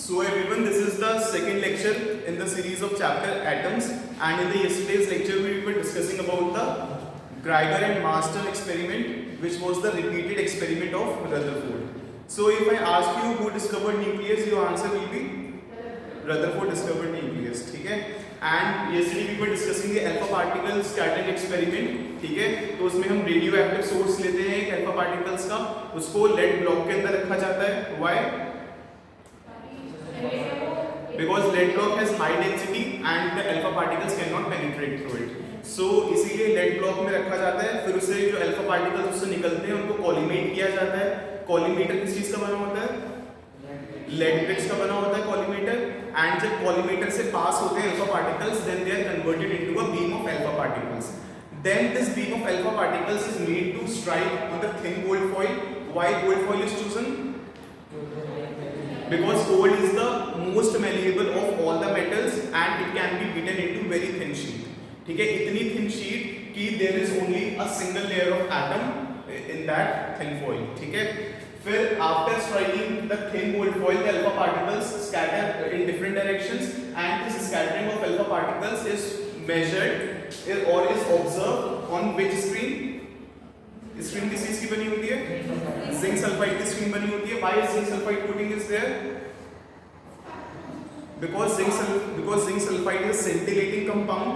So everyone, this is the second lecture in the series of chapter atoms, and in the yesterday's lecture we were discussing about the Geiger and Marsden experiment, which was the repeated experiment of Rutherford. So if I ask you who discovered nucleus, your answer will be Rutherford discovered nucleus, ठीक है. And yesterday we were discussing the alpha particle scattering experiment, ठीक है. तो उसमें हम radio active source लेते हैं एक अल्फा पार्टिकल्स का, उसको लेड ब्लॉक के अंदर रखा जाता है. Why? Because lead block has high density and the alpha particles cannot penetrate through it. So इसीलिए lead block में रखा जाता है. फिर उससे जो alpha particles उससे निकलते हैं उनको कॉलीमेट किया जाता है. कॉलीमेटर किस चीज का बना होता है? lead bricks का बना होता है कॉलीमेटर. एंड जब कॉलीमेटर से पास होते हैं alpha particles, then they are converted into a beam of alpha particles. Then this beam of alpha particles is made to strike on the thin gold foil. Why gold foil is chosen? Because gold is the most malleable of all the metals and it can be beaten into very thin sheet. ठीक है, इतनी thin sheet कि there is only a single layer of atom in that thin foil. ठीक है, फिर after striking the thin gold foil, the alpha particles scatter in different directions and this scattering of alpha particles is measured or is observed on which screen? Screen किस चीज की बनी होती है? Zinc sulphide की स्क्रीन बनी होती है. Why is zinc sulfide coating is there? Because zinc sulfide is a scintillating compound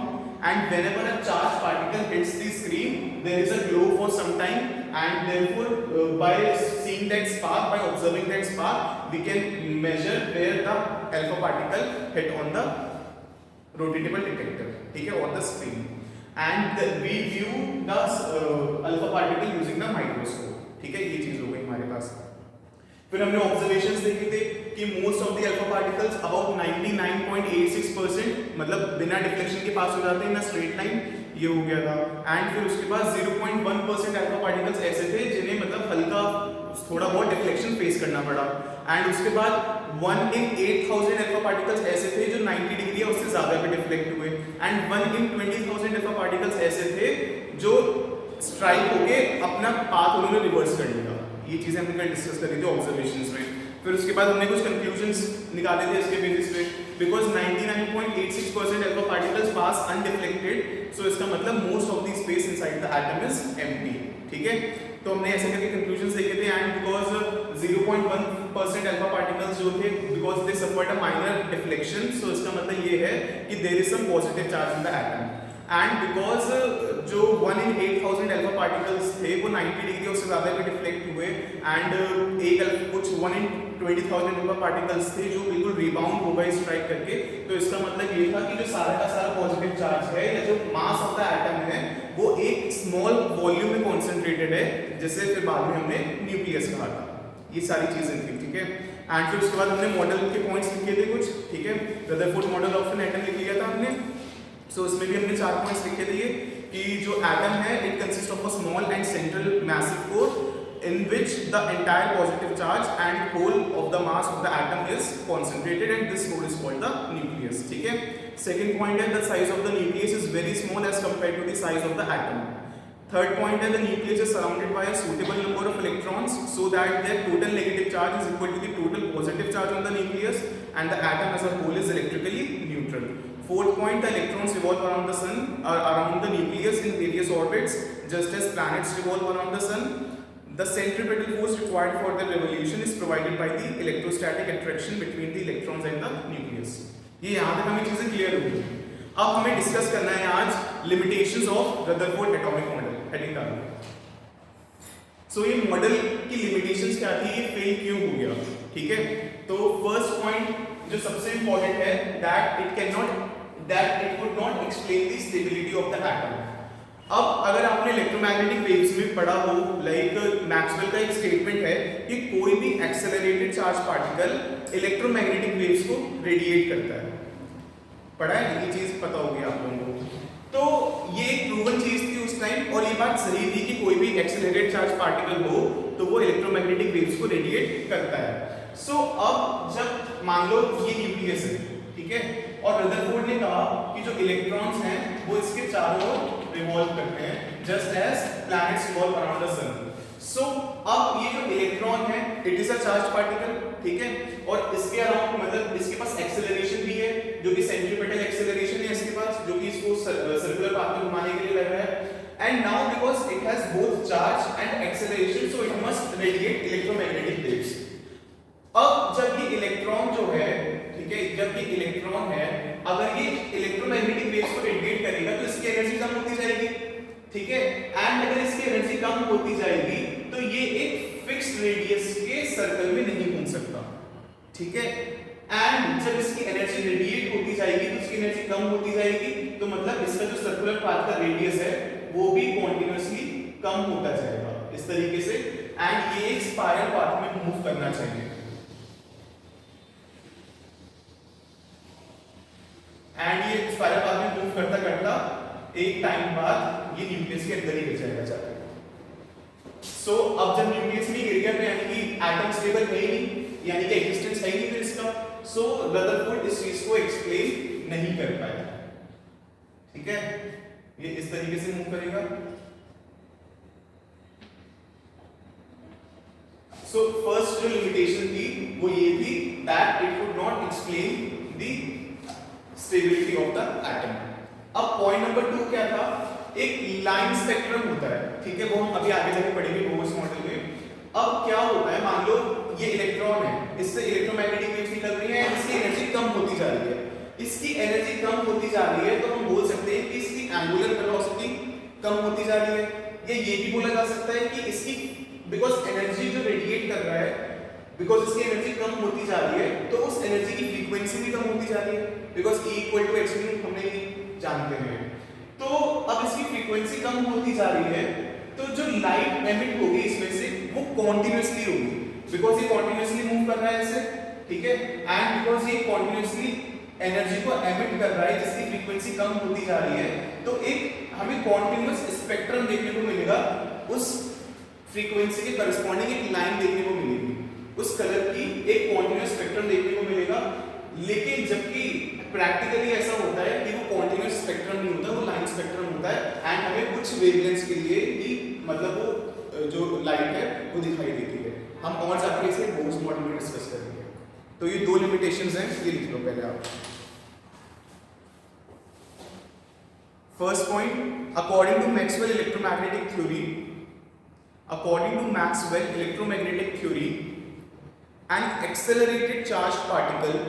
and whenever a charged particle hits the screen, there is a glow for some time and therefore by seeing that spark, by observing that spark, we can measure where the alpha particle hit on the rotatable detector, ठीक है, on the screen. And we view the alpha particle using the microscope. ठीक है, ये चीज हो गई हमारे पास. फिर हमने ऑब्जर्वेशंस देखे थे कि most of the alpha particles about 99.86% मतलब बिना डिफ्लेक्शन के पास हो जाते हैं इन अ स्ट्रेट लाइन. ये हो गया था. एंड फिर उसके बाद 0.1% अल्फा पार्टिकल्स ऐसे थे जिन्हें मतलब हल्का थोड़ा बहुत डिफ्लेक्शन फेस करना पड़ा. एंड उसके बाद 1 in 8,000 अल्फा पार्टिकल्स ऐसे थे जो 90 डिग्री या उससे ज्यादा पे डिफ्लेक्ट हुए. एंड 1 in 20,000 अल्फा पार्टिकल्स ऐसे थे जो स्ट्राइक होके अपना पाथ उन्होंने रिवर्स कर लिया. ये चीजें हमने कल डिस्कस करी थी ऑब्जर्वेशंस में. फिर उसके बाद हमने कुछ कंक्लूजन्स निकाले थे इसके बेसिस पे. Because 99.86% alpha particles pass undeflected, so इसका मतलब most of the space inside the atom is empty. ठीक है, तो हमने ऐसे करके कंक्लूजन्स देखे थे. एंड बिकॉज 0.1% अल्फा पार्टिकल्स जो थे, because they suffered a minor deflection, so इसका मतलब ये है कि there is some positive charge in the atom. And because जो 1 in 8,000 अल्फा पार्टिकल्स थे वो 90 डिग्री उससे ज़्यादा भी डिफ्लेक्ट हुए. एंड कुछ 1 in 20,000 अल्फा पार्टिकल्स थे जो बिल्कुल रिबाउंड हो गए स्ट्राइक करके. तो इसका मतलब ये था कि जो सारा का सारा पॉजिटिव चार्ज है या जो मास ऑफ द एटम है वो एक स्मॉल वॉल्यूम में कॉन्सेंट्रेटेड है, जिसे फिर बाद में हमने न्यूक्लियस कहा था. ये सारी चीज़ें थी. ठीक है, एंड फिर उसके बाद हमने मॉडल के पॉइंट्स लिखे थे कुछ. ठीक है, Rutherford model of an atom लिख लिया था हमने. सो इसमें भी हमने 4 पॉइंट्स लिखे थे कि जो एटम है it consist of a small and central massive core in which the entire positive charge and whole of the mass of the atom is concentrated and this core is called the nucleus. ठीक है, second point है the size of the nucleus is very small as compared to the size of the atom. Third point है the nucleus is surrounded by a suitable number of electrons so that their total negative charge is equal to the total positive charge on the nucleus and the atom as a whole is electrically neutral. Fourth point, the electrons revolve around the sun around the nucleus in various orbits just as planets revolve around the sun. The centripetal force required for the revolution is provided by the electrostatic attraction between the electrons and the nucleus. ये यहाँ तक हमें चीजें clear हो गई. अब हमें discuss करना है आज limitations of Rutherford atomic model. Heading डालो. सो ये मॉडल की लिमिटेशंस क्या थी, ये फेल क्यों हो गया. ठीक है, तो फर्स्ट पॉइंट जो सबसे इंपॉर्टेंट है that it would not explain the stability of the atom. अब अगर आपने इलेक्ट्रोमैग्नेटिक वेव्स में पढ़ा हो, लाइक मैक्सवेल का एक स्टेटमेंट है कि कोई भी accelerated charge particle electromagnetic waves को रेडिएट करता है. पढ़ा है, ये चीज पता होगी आप लोगों को. तो ये एक प्रूवन चीज थी उस टाइम और ये बात सही थी कि कोई भी एक्सेलरेटेड चार्ज पार्टिकल हो तो वो इलेक्ट्रोमैग्नेटिक वेव्स को रेडिएट करता है. सो अब जब मान लो ये न्यूक्लियस है, ठीक है, और रदरफोर्ड ने कहा कि जो इलेक्ट्रॉन्स हैं वो इसके चारों ओर रिवॉल्व करते हैं just as planets revolve around the sun. So अब ये जो इलेक्ट्रॉन है it is a charge particle, ठीक है, और इसके अराउंड मतलब इसके पास एक्सेलरेशन भी है जो कि सेंट्रीपिटल एक्सेलरेशन है इसके पास, जो कि इसको सर्कुलर पाथ में घुमाने के लिए लग रहा है। And now because it has both charge and acceleration so it must radiate electromagnetic waves. अब जब ये इलेक्ट्रॉन जो है, ठीक है, जब ये इलेक्ट्रॉन है अगर ये इलेक्ट्रोमैग्नेटिक वेव्स को रेडिएट करेगा तो इसकी एनर्जी कम होती जाएगी, ठीक है, एंड अगर इसकी एनर्जी कम होती जाएगी तो ये एक फिक्स्ड रेडियस के सर्कल में नहीं घूम सकता, ठीक है, एंड जब इसकी एनर्जी रेडिएट होती जाएगी तो इसकी एनर्जी कम होती जाएगी, तो मतलब इसका जो सर्कुलर पाथ का रेडियस है वो भी कॉन्टिन्यूअसली कम होता जाएगा इस तरीके से, एंड ये एक स्पाइरल पाथ में मूव करना चाहिए, एंड ये स्पाइरल पाथ में मूव करता करता एक टाइम बाद ये न्यूक्लियस के अंदर ही गिर जाएगा जाकर। सो अब जब न्यूक्लियस में गिर गया तो यानी कि एटम स्टेबल है ही नहीं, यानी कि एग्जिस्टेंस है ही नहीं फिर इसका, सो रदरफोर्ड इस चीज को एक्सप्लेन नहीं कर पाया, ठीक है, ये इस तरीके से मूव करेगा। सो फर्स्ट जो लिमिटेशन थी वो ये थी that it could not explain the stability of the atom. अब पॉइंट नंबर 2 क्या था, एक लाइन स्पेक्ट्रम होता है, ठीक है, वो हम अभी आगे जाके पढ़ेंगे बोर्स मॉडल में। अब क्या होता है, मान लो ये इलेक्ट्रॉन है, इससे इलेक्ट्रोमैग्नेटिक वेव्स निकल रही है, इसकी एनर्जी कम होती जा रही है, इसकी एनर्जी कम होती जा रही है तो हम बोल सकते हैं कि इसकी एंगुलर वेलोसिटी कम होती जा रही है, या ये भी बोला जा सकता है कि इसकी बिकॉज एनर्जी जो रेडिएट कर रहा है, बिकॉज इसकी एनर्जी कम होती जा रही है तो उस एनर्जी की फ्रीक्वेंसी भी कम होती जा रही है, because E equal to h हमने जानते हैं। तो अब इसकी फ्रीक्वेंसी कम होती जा रही है तो जो लाइट एमिट होगी इसमें से वो कॉन्टिन्यूअसली होगी, बिकॉज ये कॉन्टिन्यूअसली मूव कर रहा है इससे, ठीक है, एंड बिकॉज ये कॉन्टिन्यूअसली एनर्जी को एमिट कर रहा है जिसकी फ्रीक्वेंसी कम होती जा रही है, तो एक हमें कॉन्टिन्यूअस स्पेक्ट्रम देखने को मिलेगा, उस फ्रीक्वेंसी के करस्पॉन्डिंग एक लाइन देखने को मिलेगी, उस कलर की एक कॉन्टिन्यूअस स्पेक्ट्रम देखने को मिलेगा। लेकिन जबकि प्रैक्टिकली ऐसा होता है कि वो कॉन्टिन्यूअस स्पेक्ट्रम नहीं होता, वो लाइन स्पेक्ट्रम होता है, एंड हमें कुछ वेवलेंथ्स के लिए ही मतलब वो जो लाइट है वो दिखाई देती है। हम और जाकर इसे बोर्स मॉडल में डिस्कस करेंगे। तो ये 2 लिमिटेशंस हैं, ये लिख लो पहले आप। First point, according to Maxwell electromagnetic theory, according to Maxwell electromagnetic theory, an accelerated charged particle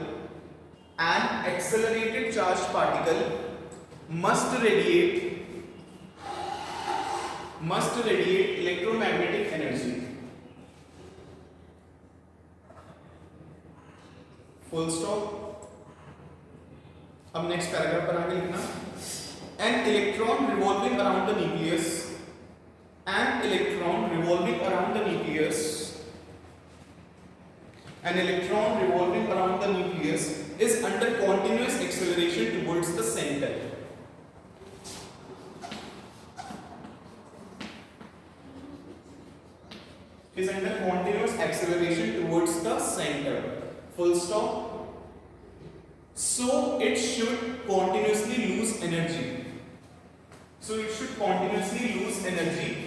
must radiate electromagnetic energy, full stop। अब नेक्स्ट पैराग्राफ पर आगे लिखना, an electron revolving around the nucleus An electron revolving around the nucleus is under continuous acceleration towards the center. Is under continuous acceleration towards the center. Full stop. So it should continuously lose energy. So it should continuously lose energy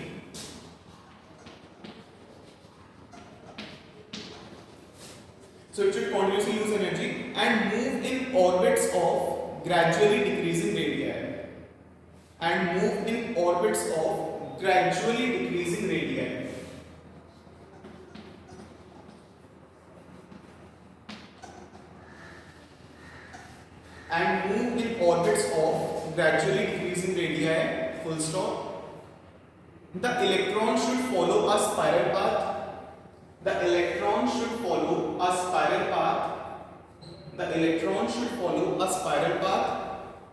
and move in orbits of gradually decreasing radii. Full stop. The electron should follow a spiral path.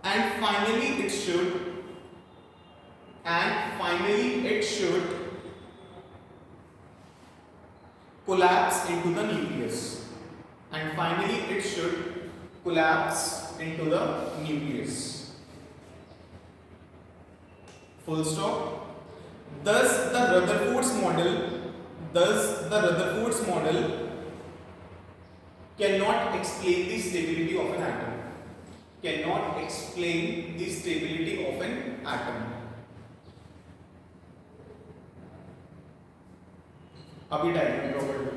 And finally it should collapse into the nucleus. Full stop. Thus the Rutherford's model cannot explain the stability of an atom. अभी diagram draw कर लो।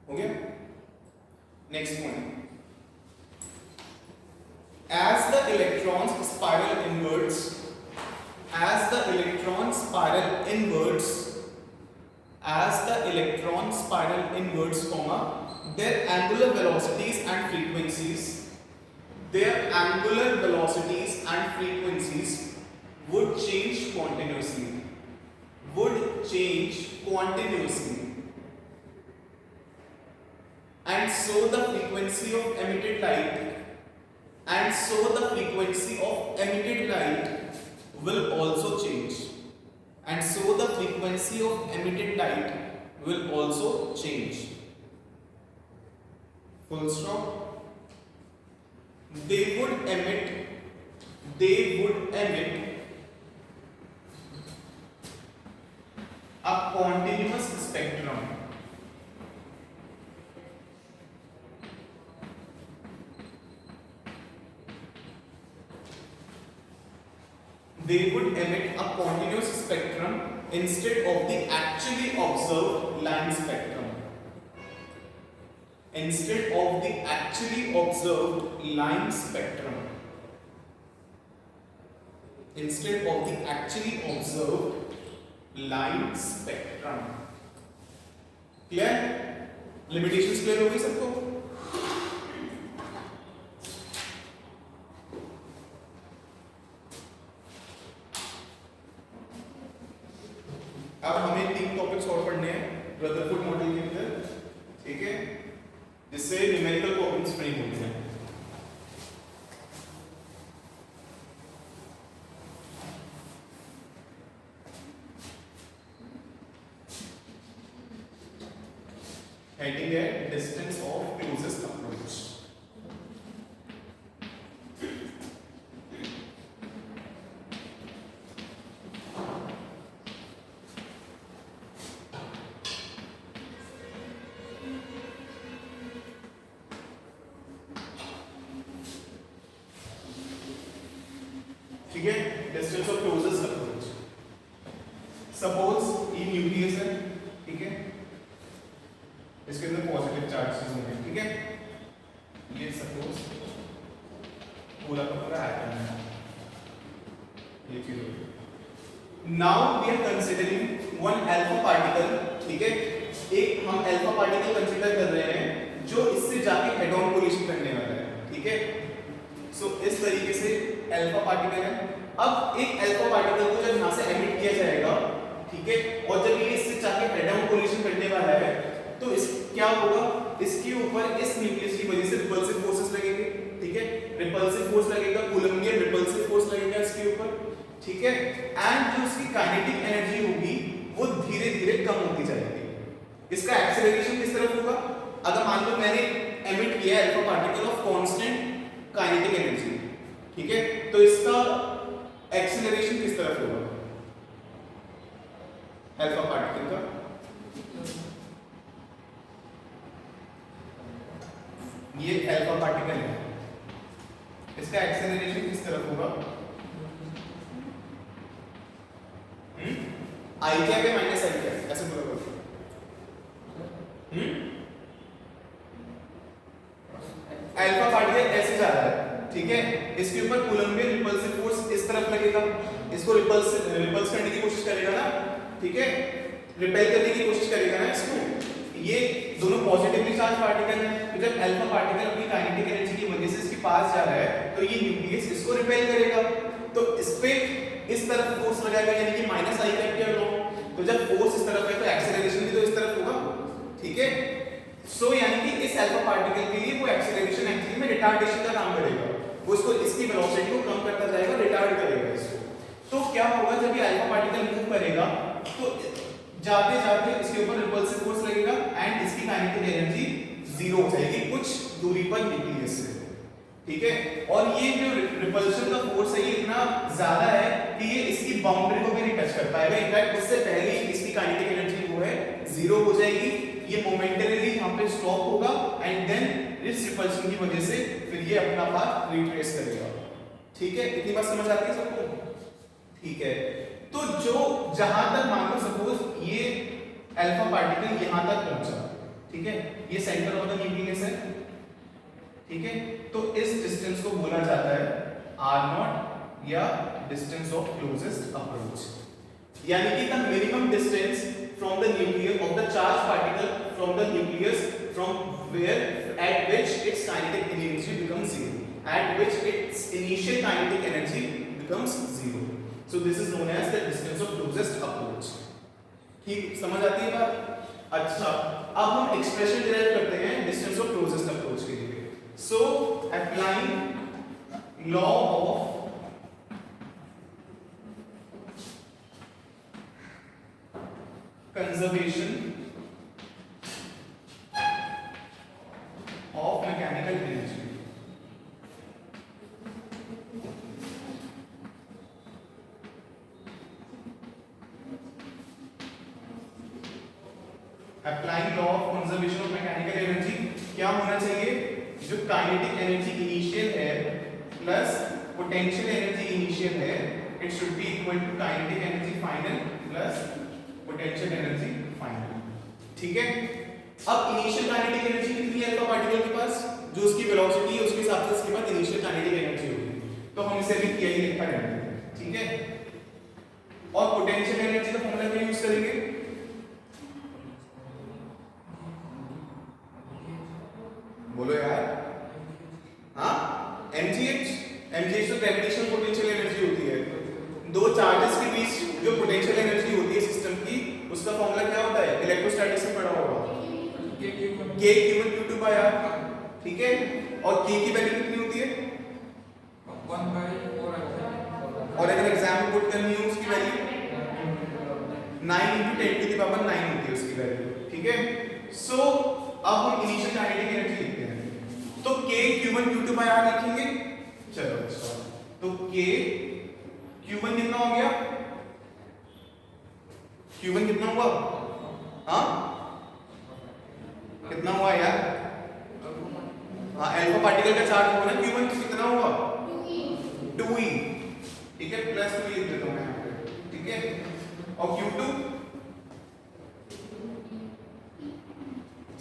हो गया? Next point, as the electrons spiral inwards, as the electrons spiral inwards, as the electrons spiral inwards, comma, their angular velocities and frequencies, their angular velocities and frequencies would change continuously, would change continuously, and so the frequency of emitted light, and so the frequency of emitted light will also change, and so the frequency of emitted light will also change. Full stop. They would emit a continuous spectrum, they would emit a continuous spectrum instead of the actually observed line spectrum, instead of the actually observed line spectrum, instead of the actually observed line spectrum. Clear? Limitations clear हो गई सबको? अब हमें 3 topics और पढ़ने हैं Rutherford model के अंदर, ठीक है, जिससे न्यूमेरिकल प्रॉब्लम्स फ्रेम होते हैं। हेडिंग है डिस्टेंस ऑफ क्लोजेस्ट अप्रोच। ठीक है, distance of closest approach. Suppose ये न्यूक्लियस है, ठीक है, इसके अंदर पॉजिटिव चार्जेस होंगे, ठीक है, ये सपोज पूरा का पूरा एटम है, ये चीज होगी। Now we are considering one alpha particle, ठीक है, एक हम अल्फा पार्टिकल कंसीडर कर रहे हैं जो इससे जाके हेड ऑन कोलिशन करने वाला है, ठीक है। सो इस तरीके से अल्फा पार्टिकल है। अब एक अल्फा पार्टिकल को जब यहां से एमिट किया जाएगा, ठीक है, और जब ये इससे जाके हेड ऑन कोलिशन करने वाला है, तो इस क्या होगा, इसके ऊपर इस न्यूक्लियस की वजह से रिपल्सिव फोर्सेस लगेंगे, ठीक है, रिपल्सिव फोर्स लगेगा, कूलम्बियन रिपल्सिव फोर्स लगेगा इसके ऊपर, ठीक है, एंड जो इसकी काइनेटिक एनर्जी होगी वो धीरे धीरे कम होती जाएगी। इसका एक्सेलरेशन किस तरफ होगा, अगर मान लो मैंने एमिट किया alpha particle of constant kinetic energy, ठीक है, तो इसका एक्सेलरेशन किस तरफ होगा अल्फा पार्टिकल का, ये अल्फा पार्टिकल है, इसका एक्सेलरेशन किस तरफ होगा, आई क्या है माइनस आई क्या, ऐसे बोला करो, अल्फा पार्टिकल ऐसे जा रहा है, ठीक है, इसके ऊपर कूलम्बियन रिपल्सिव फोर्स इस तरफ लगेगा, इसको रिपल्स करने की कोशिश करेगा ना, ठीक है, रिपेल करने की कोशिश करेगा ना इसको। ये दोनों पॉजिटिवली चार्ज पार्टिकल हैं, तो जब अल्फा पार्टिकल अपनी काइनेटिक एनर्जी की वजह से इसके पास जा रहा है, तो ये न्यूक्लियस इसको रिपेल करेगा, तो इस पे इस तरफ फोर्स लगाएगा, यानी कि माइनस आई वेक्टर लो, तो जब फोर्स इस तरफ है तो एक्सेलरेशन भी तो इस तरफ होगा, ठीक है। सो यानी कि इस अल्फा पार्टिकल के लिए वो एक्सेलरेशन एक्चुअली में रिटार्डेशन का काम करेगा, वो इसको इसकी वेलोसिटी को कम करता जाएगा, रिटार्ड करेगा इसको। तो क्या होगा, जब ये अल्फा पार्टिकल मूव करेगा तो जाते जाते इसके ऊपर रिपल्सिव फोर्स लगेगा एंड इसकी काइनेटिक एनर्जी जीरो हो जाएगी कुछ दूरी पर न्यूक्लियस से, ठीक है। और ये जो रिपल्शन का फोर्स है ये इतना ज्यादा है कि ये इसकी बाउंड्री को भी नहीं टच कर पाएगा, इनफैक्ट उससे पहले ही इसकी काइनेटिक एनर्जी वो है जीरो हो जाएगी, ये मोमेंटरीली यहाँ पे स्टॉप होगा एंड देन इस रिपल्शन की वजह से फिर ये अपना पाथ रिट्रेस करेगा, ठीक है। इतनी बात समझ आती है सबको, ठीक है। तो जो जहां तक मान लो सपोज ये अल्फा पार्टिकल यहां तक पहुंचा, ठीक है, ये सेंटर ऑफ द न्यूक्लियस है, ठीक है। तो इस डिस्टेंस को बोला जाता है r नॉट या डिस्टेंस ऑफ क्लोजेस्ट अप्रोच, यानी कि the minimum distance from the nucleus of the charge particle from the nucleus from where at which its kinetic energy becomes zero, at which its initial kinetic energy becomes zero. So this is known as the distance of closest approach. ठीक, समझ आती है बात? अच्छा, अब हम expression derive करते हैं डिस्टेंस ऑफ क्लोजेस्ट अप्रोच के लिए। So applying law of conservation of mechanical energy, applying law of conservation of mechanical energy क्या होना चाहिए? जो काइनेटिक एनर्जी इनिशियल है प्लस पोटेंशियल एनर्जी इनिशियल है, it should be equal to kinetic energy final plus potential energy final. ठीक है, अब initial kinetic energy कितनी है अल्फा पार्टिकल के पास? जो उसकी वेलोसिटी है उसके हिसाब से उसके पास इनिशियल काइनेटिक एनर्जी होगी, तो हम इसे भी किया ही लिखा जाएगा। ठीक है, और पोटेंशियल एनर्जी का फॉर्मूला क्या यूज करेंगे? बोलो यार। हाँ, mgh तो ग्रेविटेशनल पोटेंशियल एनर्जी होती है। दो चार्जेस के बीच जो पोटेंशियल एनर्जी होती है सिस्टम की, उसका फॉर्मूला क्या होता है? इलेक्ट्रोस्टैटिक्स में पढ़ा होगा, k q1 q2 by r। ठीक है, और k की वैल्यू कितनी होती है? 1/4। और अगर एग्जाम में पुट करनी हो उसकी वैल्यू 9 × 10⁹ होती है उसकी वैल्यू। ठीक है, सो अब हम इनिशियल काइनेटिक एनर्जी लिखते हैं, तो k q1 q2 by r लिखेंगे। चलो अच्छा, तो k q1 कितना हो गया? q1 कितना हुआ? हाँ, कितना हुआ यार? हाँ, अल्फा पार्टिकल का चार्ज हुआ ना q1, कितना हुआ? 2e। ठीक है, प्लस 2 लिख देता हूं मैं यहाँ पे। ठीक है, और q2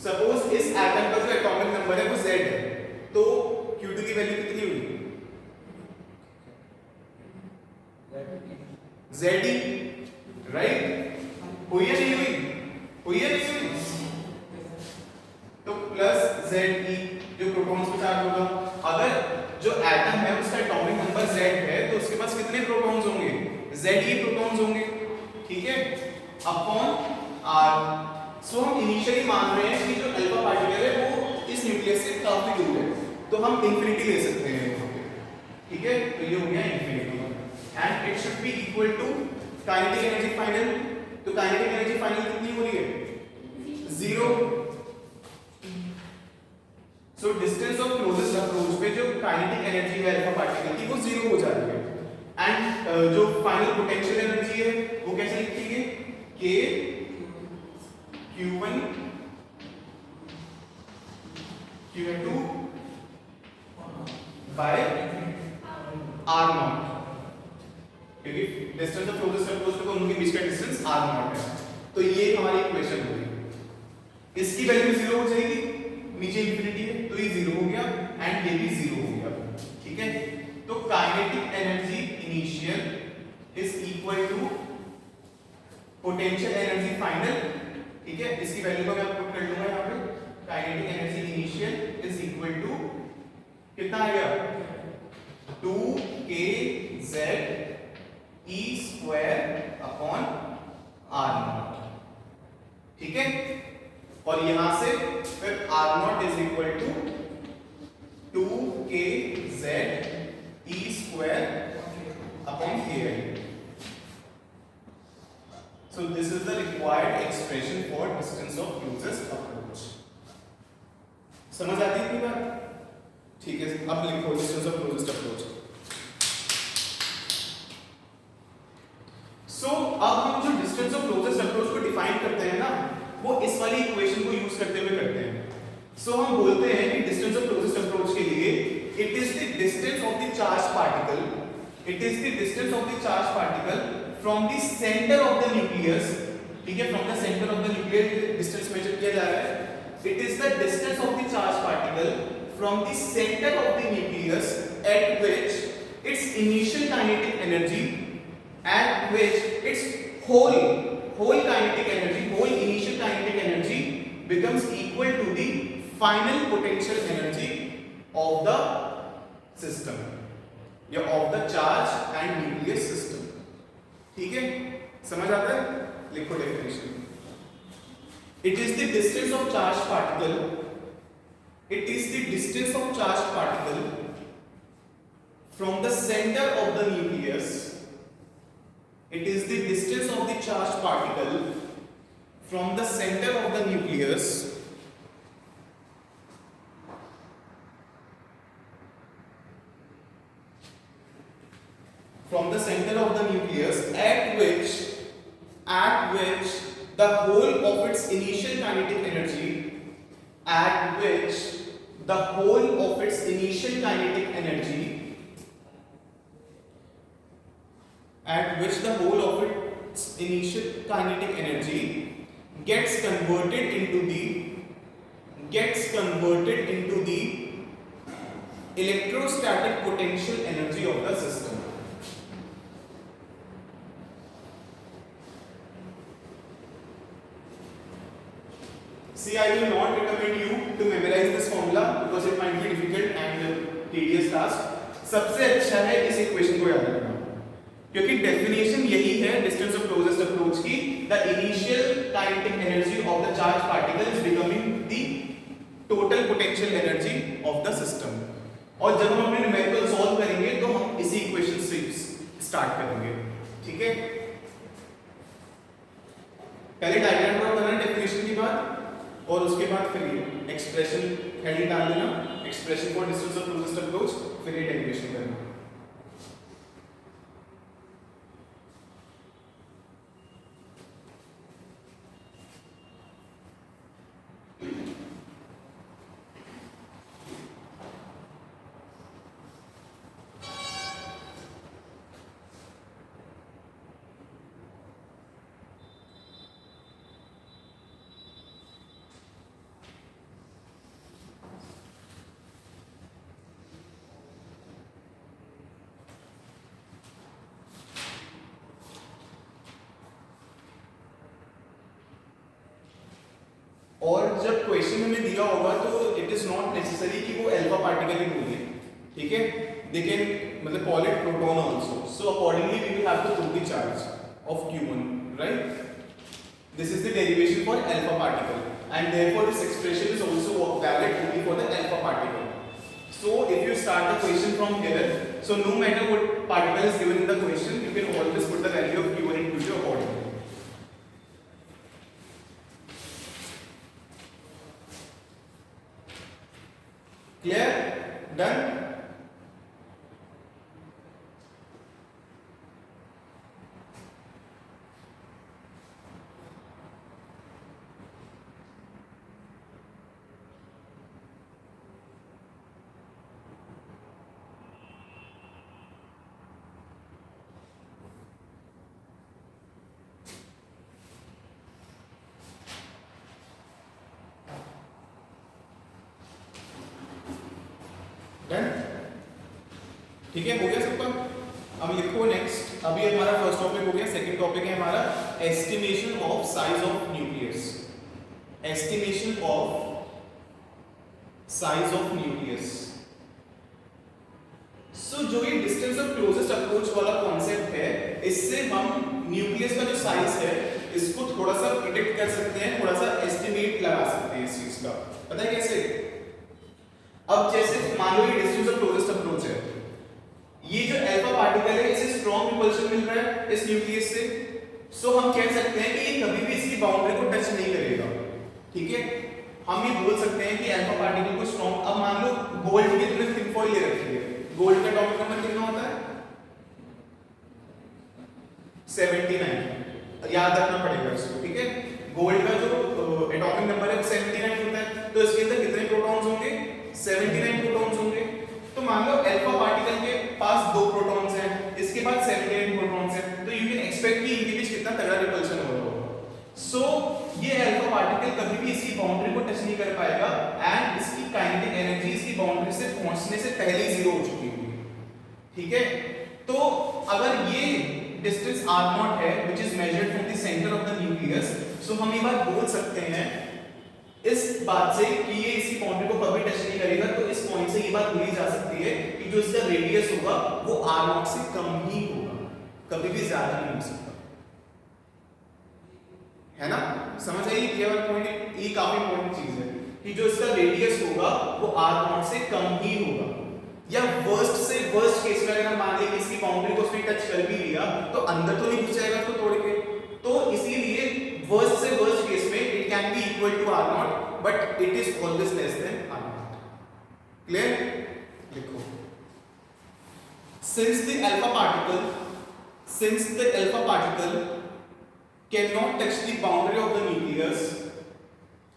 सपोज इस एटम का जो एटॉमिक नंबर है वो z है, तो q2 की वैल्यू कितनी हुई? Ze, right? हुई या नहीं हुई? हुई या नहीं हुई? तो प्लस Ze जो प्रोटॉन्स पे चार्ज होगा। अगर जो एटम है उसका एटॉमिक नंबर Z है तो उसके पास कितने प्रोटॉन्स होंगे? Ze प्रोटॉन्स होंगे। ठीक है, अपॉन R। सो हम इनिशियली मान रहे हैं कि जो अल्फा पार्टिकल है वो इस न्यूक्लियस से काफी दूर है, तो हम इंफिनिटी ले सकते हैं यहाँ पे। ठीक है, तो ये हो गया infinity, and it should be equal to kinetic energy final. तो काइनेटिक एनर्जी फाइनल कितनी हो रही है? 0। So distance of closest approach पे जो काइनेटिक एनर्जी है अल्फा पार्टिकल की वो 0 हो जाती है, एंड जो फाइनल पोटेंशियल एनर्जी है वो कैसे लिखेंगे? k q1 q2 by r not, क्योंकि डिस्टेंस ऑफ क्लोजेस्ट अप्रोच पे उनके बीच का डिस्टेंस r नॉट है। तो ये हमारी इक्वेशन हो गई। इसकी वैल्यू 0 हो जाएगी, नीचे इंफिनिटी है तो ये 0 हो गया, एंड ये भी 0 हो गया। ठीक है, तो kinetic energy initial is equal to potential energy final. ठीक है, इसकी वैल्यू को मैं पुट कर लूंगा यहाँ पे। Kinetic energy initial is equal to कितना आएगा? 2kz e square upon r naught. ठीक है, और यहां से फिर r naught is equal to 2kz e square upon ki। So this is the required expression for distance of closest approach. समझ आती है बात? ठीक है, अब लिखो distance of closest approach. So अब हम जो distance of closest approach को डिफाइन करते हैं ना, वो इस वाली इक्वेशन को यूज करते हुए करते हैं। So हम बोलते हैं कि distance of closest approach के लिए it is the distance of the charged particle, it is the distance of the charged particle from the center of the nucleus। ठीक है, from the center of the nucleus distance measure किया जा रहा है It is the distance of the charged particle from the center of the nucleus at which its initial kinetic energy, at which its whole initial kinetic energy becomes equal to the final potential energy of the system या of the charge and nucleus system. ठीक है, समझ आता है? लिखो definition. It is the distance of charged particle. It is the distance of charged particle from the center of the nucleus. It is the distance of the charged particle from the center of the nucleus at which the whole of its initial kinetic energy gets converted into the electrostatic potential energy of the system. See, I will not recommend you to memorize this formula because it might be difficult and tedious task. सबसे अच्छा है इस equation को याद रखना, क्योंकि definition यही है डिस्टेंस ऑफ क्लोजेस्ट अप्रोच की. The initial kinetic energy of the charge particle is becoming the total potential energy of the system. और जब हम अपने न्यूमेरिकल सॉल्व करेंगे तो हम इसी इक्वेशन से स्टार्ट करेंगे. ठीक है, पहले डायग्राम ड्रॉ करना है डेफिनेशन के बाद, और उसके बाद फिर ये एक्सप्रेशन हेडिंग डाल देना, expression for distance of closest approach, फिर ये डेरिवेशन करना. और जब क्वेश्चन हमें दिया होगा तो इट इज नॉट नेसेसरी कि वो अल्फा पार्टिकल ही होंगे. ठीक है, दे कैन मतलब call it proton also. So accordingly we will have to prove the charge of q1, right? This is the derivation for alpha particle and therefore this expression is also valid only for the alpha particle. So if you start the question from here, so no matter what particle is given in the question, you can always put the value of q1 and q2 accordingly. Clear? Done? Done? ठीक है, हो गया सबका. अब लिखो next. अभी हमारा first topic हो गया. सेकंड टॉपिक है हमारा estimation of size of nucleus. Estimation of size of nucleus. So जो ये डिस्टेंस ऑफ क्लोजेस्ट अप्रोच वाला कॉन्सेप्ट है, इससे हम न्यूक्लियस का जो साइज है इसको थोड़ा सा प्रिडिक्ट कर सकते हैं, थोड़ा सा एस्टिमेट लगा सकते हैं इस चीज का. पता है कैसे? अब जैसे मान लो ये डिस्टेंस ऑफ क्लोजेस्ट अप्रोच है, ये जो अल्फा पार्टिकल है इसे स्ट्रॉन्ग इंपल्शन मिल रहा है इस न्यूक्लियस से. सो हम कह सकते हैं कि ये कभी भी इसकी बाउंड्री को टच नहीं करेगा. ठीक है, हम ये बोल सकते हैं कि अल्फा पार्टिकल को स्ट्रॉन्ग. अब मान लो गोल्ड की तुमने थिन फॉइल ले रखी है, गोल्ड का एटॉमिक नंबर कितना होता है? 79. याद रखना पड़ेगा इसको. ठीक है, गोल्ड का जो एटॉमिक नंबर है 79 होता है. तो इसके अंदर कितने प्रोटॉन्स होंगे? 79 प्रोटॉन्स होंगे. तो मान लो अल्फा पार्टिकल के पास 2 प्रोटॉन्स हैं, इसके पास 79 प्रोटॉन्स हैं, तो यू कैन एक्सपेक्ट कि इनके बीच कितना तगड़ा रिपल्शन हो रहा होगा. सो ये अल्फा पार्टिकल कभी भी इसकी बाउंड्री को टच नहीं कर पाएगा एंड इसकी काइनेटिक एनर्जी इसकी बाउंड्री से पहुंचने से पहले ही जीरो हो चुकी होगी, ठीक है। तो अगर ये डिस्टेंस r0 है which is measured from the centre of the nucleus, so हम ये बात बोल सकते हैं इस बात से कि ये इसकी बाउंड्री को कभी टच नहीं करेगा, तो इस पॉइंट से ये बात बोली जा सकती है कि जो इसका रेडियस होगा वो r0 से कम ही होगा, कभी भी ज्यादा नहीं हो सकता, है ना। समझ आई ये वाला पॉइंट, ये काफी इंपॉर्टेंट चीज है कि जो इसका रेडियस होगा वो r0 से कम ही होगा। या वर्स्ट से वर्स्ट केस में अगर हम मान लें कि इसकी बाउंड्री को उसने टच कर भी लिया तो अंदर तो नहीं घुस जाएगा उसको तोड़ के, तो इसीलिए वर्स्ट से वर्स्ट केस में it can be equal to r0 but it is always less than r0। Clear? लिखो, since the alpha particle cannot touch the boundary of the nucleus,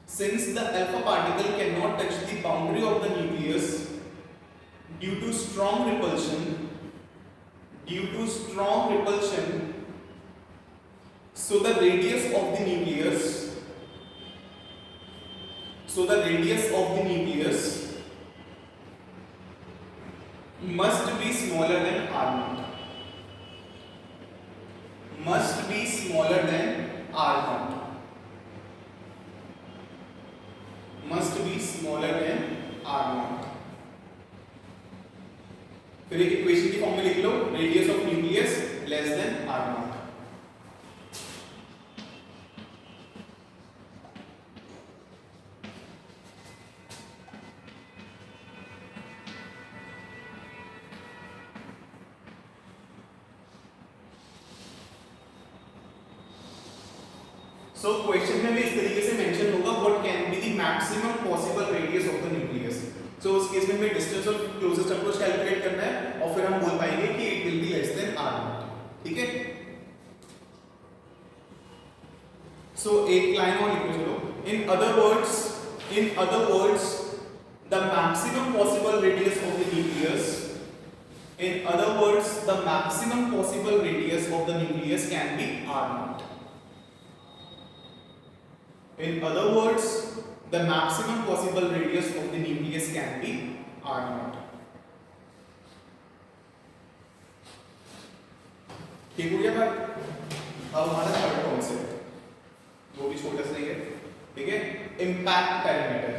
since the alpha particle cannot touch the boundary of the nucleus due to strong repulsion, so the radius of the nucleus must be smaller than r0, must be smaller than r0, must be smaller than r0। फिर एक equation की form में लिख लो, radius of nucleus less than r0। So question में भी इस तरीके से मेंशन होगा what can be the maximum possible radius of the nucleus. So उस केस में हमें distance of closest approach calculate करना है और फिर हम बोल पाएंगे कि it will be less than r0, ठीक है। सो एक लाइन और लिख लो, in other words the maximum possible radius of the nucleus, in other words the maximum possible radius of the nucleus can be r0। In other words, the maximum possible radius of the nucleus can be r0। ठीक हो गया भाई? अब हमारा third concept वो भी छोटा सा ही है, ठीक है, इम्पैक्ट पैरामीटर।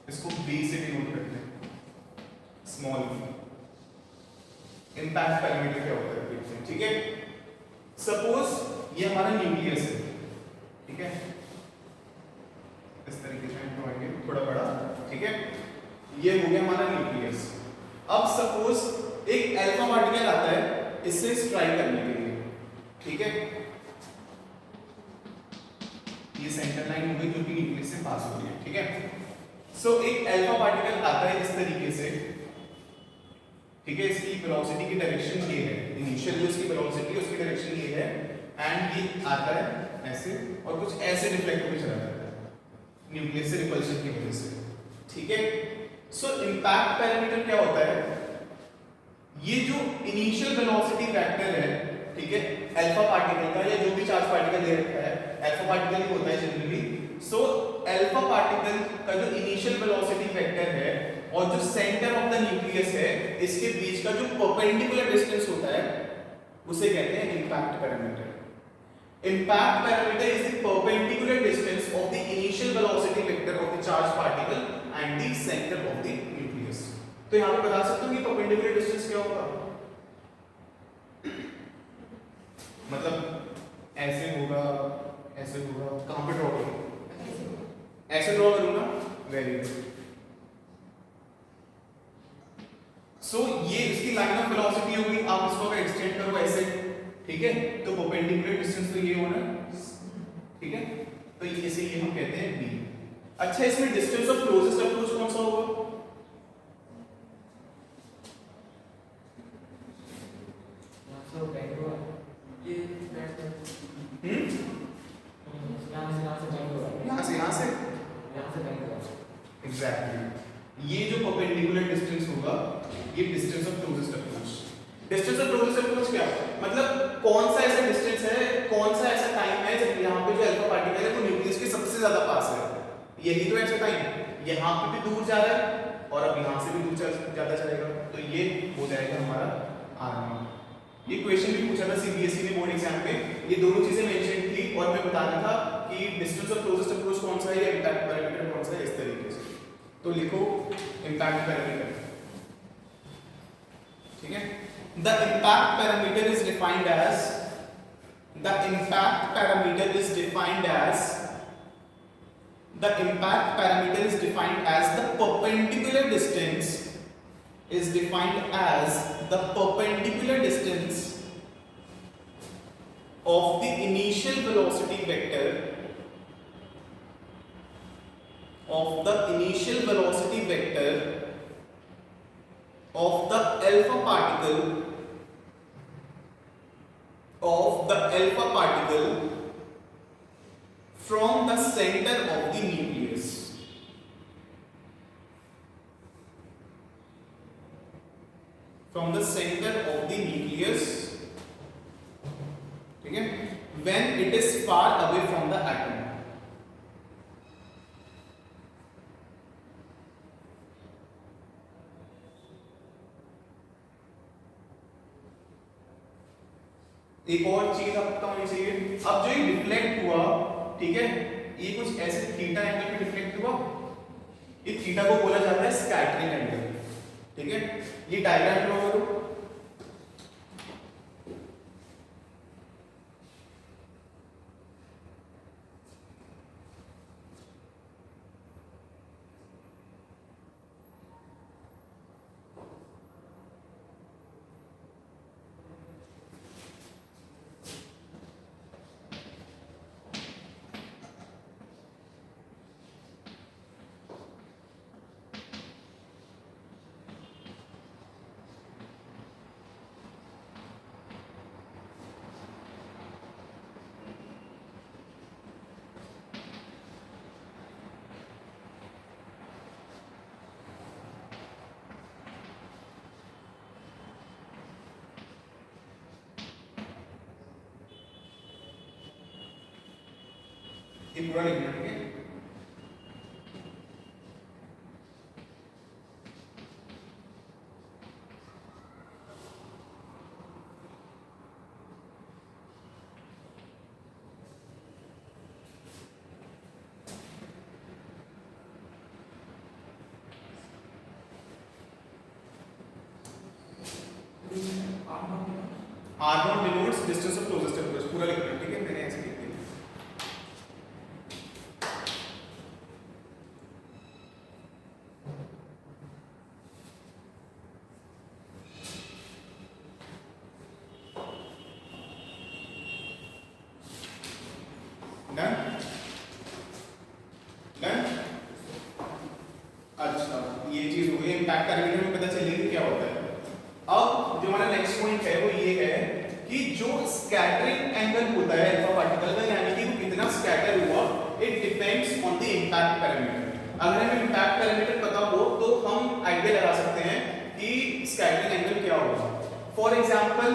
इसको बी से डिनोट करते हैं, स्मॉल बी। इम्पैक्ट पैरामीटर क्या होता है देखते हैं, ठीक है। सपोज ये हमारा न्यूक्लियस है, ठीक है, इस तरीके से ड्राइंग थोड़ा बड़ा, ठीक है, ये हो गया हमारा न्यूक्लियस। अब सपोज एक अल्फा पार्टिकल आता है इससे स्ट्राइक करने के लिए, ठीक है, ये सेंटर लाइन हो गई जो कि न्यूक्लियस से पास हो रही है, ठीक है। सो एक अल्फा पार्टिकल आता है इस तरीके से, ठीक है, इसकी वेलोसिटी की डायरेक्शन ये है, इनिशियल जो इसकी वेलोसिटी है उसकी डायरेक्शन ये है, एंड ये आता है ऐसे और कुछ ऐसे रिफ्लेक्ट होकर चला जाता है न्यूक्लियस से रिपल्शन की वजह से, ठीक है। सो इम्पैक्ट पैरामीटर क्या होता है, ये जो इनिशियल वेलोसिटी फैक्टर है, ठीक है, अल्फा पार्टिकल का या जो भी चार्ज पार्टिकल ले रखा है, अल्फा पार्टिकल ही होता है जनरली। सो अल्फा पार्टिकल का जो इनिशियल वेलोसिटी वेक्टर है और जो सेंटर ऑफ द न्यूक्लियस है इसके बीच का जो परपेंडिकुलर डिस्टेंस होता है उसे कहते हैं impact parameter. Impact parameter is the perpendicular distance of the initial velocity vector of the charge particle and the centre of the nucleus. तो यहां पे बता सकते हो कि परपेंडिकुलर डिस्टेंस क्या होगा, मतलब ऐसे होगा, ऐसे होगा, कहां पे ड्रॉ करूं, ऐसे ड्रॉ करूंगा, वेरी गुड। सो ये इसकी लाइन ऑफ वेलोसिटी होगी, आप इसको अगर एक्सटेंड करो ऐसे, ठीक है, तो परपेंडिकुलर डिस्टेंस तो ये होना, ठीक है। तो इसे ये हम कहते हैं बी। अच्छा, इसमें डिस्टेंस ऑफ क्लोजेस्ट अप्रोच कौन सा होगा? यहाँ से एग्जैक्टली, ये जो परपेंडिकुलर डिस्टेंस होगा ये distance of closest approach. Distance of closest approach क्या मतलब कौन सा ऐसा डिस्टेंस है, कौन सा ऐसा टाइम है जब यहाँ पे जो अल्फा पार्टिकल है वो न्यूक्लियस के सबसे ज्यादा पास है, यही तो ऐसा टाइम। यहाँ पे भी दूर जा रहा है और अब यहाँ से भी दूर ज्यादा चलेगा, तो ये हो जाएगा हमारा r0। ये क्वेश्चन भी पूछा था सीबीएसई ने बोर्ड एग्जाम में, ये दोनों चीजें मेंशन थी और मैं बताना था कि डिस्टेंस ऑफ क्लोजेस्ट अप्रोच कौन सा है या इंपैक्ट पैरामीटर कौन सा है, इस तरीके से। तो लिखो इंपैक्ट पैरामीटर, ठीक है। The impact parameter is defined as the impact parameter is defined as the perpendicular distance is defined as the perpendicular distance of the initial velocity vector of the alpha particle from the center of the nucleus। From the center of the nucleus, ठीक है, when it is far away from the atom। एक और चीज आपको पता होनी चाहिए, अब जो ये रिफ्लेक्ट हुआ, ठीक है, ये कुछ ऐसे थीटा एंगल पे रिफ्लेक्ट हुआ, ये थीटा को बोला जाता है स्कैटरिंग एंगल, ठीक है। ये डायग्राम ड्रॉ करो, ये पूरा लिखना, ठीक है। R0 denotes distance of closest approach, पूरा लिखना, ठीक है, मैंने ऐसे लिख दिया। अच्छा, ये चीज हो गई इम्पैक्ट पैरामीटर में, पता चलेगा क्या होता है। अब जो हमारा नेक्स्ट पॉइंट है वो ये है कि जो स्कैटरिंग एंगल होता है अल्फा पार्टिकल का, यानी कि वो कितना स्कैटर हुआ, it depends on the impact parameter. अगर हमें इम्पैक्ट पैरामीटर पता हो तो हम आइडिया लगा सकते हैं कि स्कैटरिंग एंगल क्या होगा। फॉर एग्जांपल,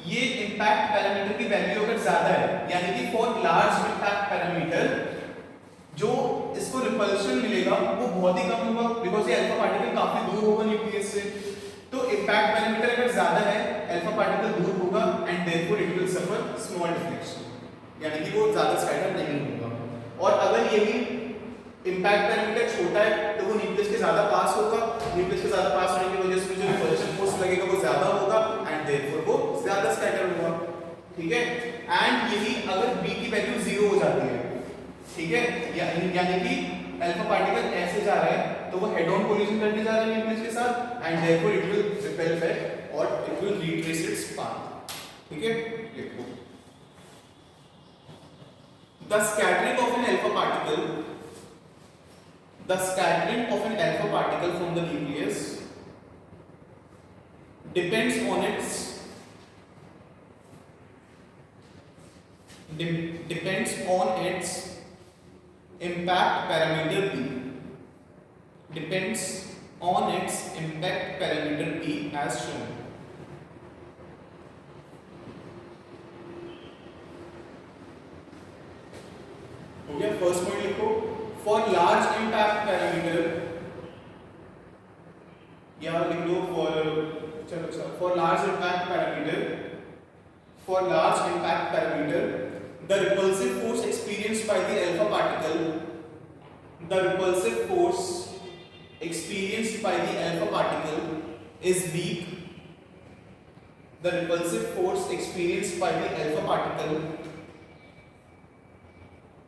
ये इम्पैक्ट पैरामीटर की वैल्यू अगर ज्यादा है, यानी कि फॉर लार्ज इम्पैक्ट पैरामीटर जो इसको रिपल्शन मिलेगा वो बहुत ही कम होगा, बिकॉज ये अल्फा पार्टिकल काफी दूर होगा न्यूक्लियस से। तो इम्पैक्ट पैरामीटर अगर ज्यादा है, अल्फा पार्टिकल दूर होगा and therefore it will suffer small deflection, यानी कि वो ज्यादा स्कैटर नहीं होगा। और अगर यही इम्पैक्ट पैरामीटर छोटा है तो वो न्यूक्लियस के ज्यादा पास होगा, न्यूक्लियस के ज्यादा पास होने की वजह से जो रिपल्शन फोर्स लगेगा वो ज्यादा होगा एंड देयरफॉर वो ज्यादा स्कैटर होगा, ठीक है। एंड यही अगर b की वैल्यू 0 हो जाती है, ठीक है, यानी कि अल्फा पार्टिकल ऐसे जा रहा है तो वो हेड ऑन कोलिजन करने जा रहा है न्यूक्लियस के साथ and therefore it will repel back और it will retrace its path, ठीक है। लिखो the scattering of an alpha particle, the scattering of an alpha particle from the nucleus depends on its impact parameter p. Depends on its impact parameter p as shown. हो गया. First point लिखो. For large impact parameter, या लिख लो for large impact parameter, the repulsive force experienced by the alpha particle is weak. The repulsive force experienced by the alpha particle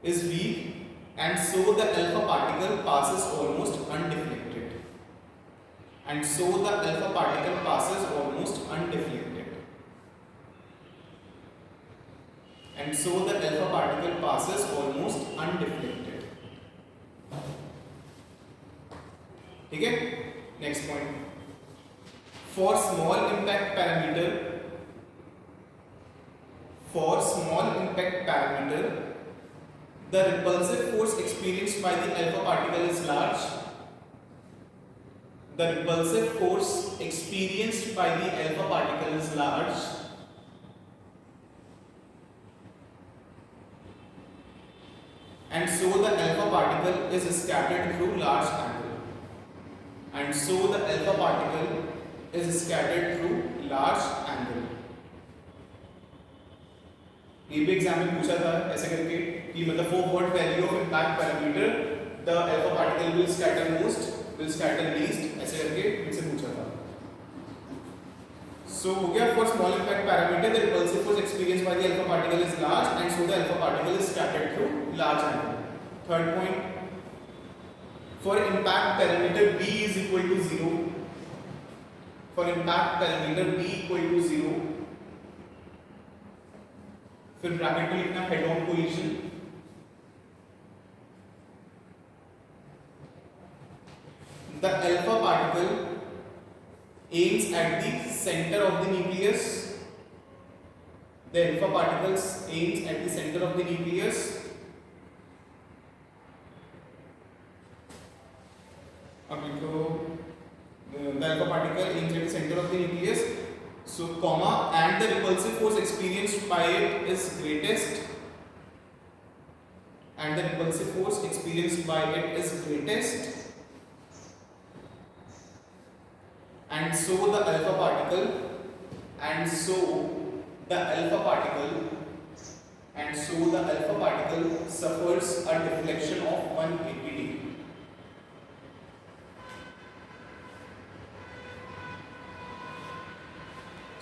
is weak, and so the alpha particle passes almost undeflected. And so the alpha particle passes almost undeflected. And so the alpha particle passes almost undeflected. ठीक है. Next point. For small impact parameter, the repulsive force experienced by the alpha particle is large. The repulsive force experienced by the alpha particle is large. And so the alpha particle is scattered through large angle. And so the alpha particle is scattered through large angle. ये भी example पूछा था ऐसे करके कि मतलब for what value of impact parameter the alpha particle will scatter most, will scatter least, ऐसे करके इनसे पूछा था. सो हो गया. For small impact parameter the repulsive force experienced by the alpha particle is large and so the alpha particle is scattered through large angle. Third point. For impact parameter b is equal to 0. For impact parameter b equal to 0, फिर bracket में लिखना head on collision. The alpha particle aims at the center of the nucleus. The alpha particles aims at the center of the nucleus. अब लिखो the alpha particle aims at the center of the nucleus. So comma, and the repulsive force experienced by it is greatest. And the repulsive force experienced by it is greatest. And so the alpha particle suffers a deflection of 180 degree.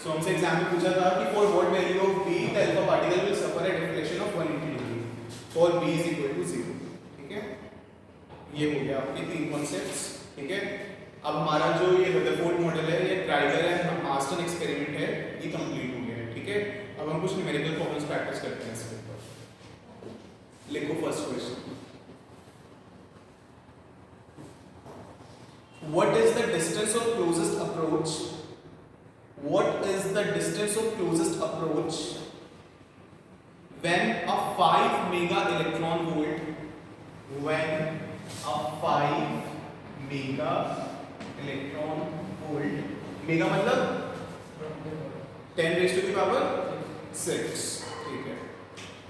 So हमसे exam में पूछा था कि for what value of b the alpha particle will suffer a deflection of 180 degree for b is equal to 0. ठीक है. ये हो गया आपके तीन कॉन्सेप्ट्स. ठीक है. अब हमारा जो ये रदरफोर्ड मॉडल है, ये ट्राइगर है, आस्टन एक्सपेरिमेंट है, ये कंप्लीट हो गया है. ठीक है. अब हम कुछ न्यूमेरिकल प्रॉब्लम्स प्रैक्टिस करते हैं इसके ऊपर. लिखो first question. What is the distance of closest approach? What is the distance of closest approach when a 5 mega electron volt, when a 5 mega electron volt, mega मतलब 10 raised to the power 6. ठीक है.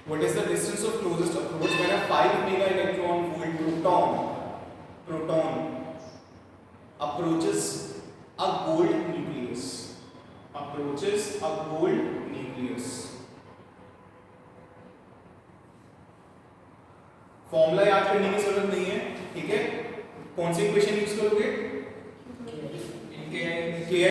What is the distance of closest approach when a 5 mega electron volt proton approaches a gold nucleus? Approaches a gold nucleus. Formula याद करने की जरूरत नहीं है. ठीक है. कौन सी इक्वेशन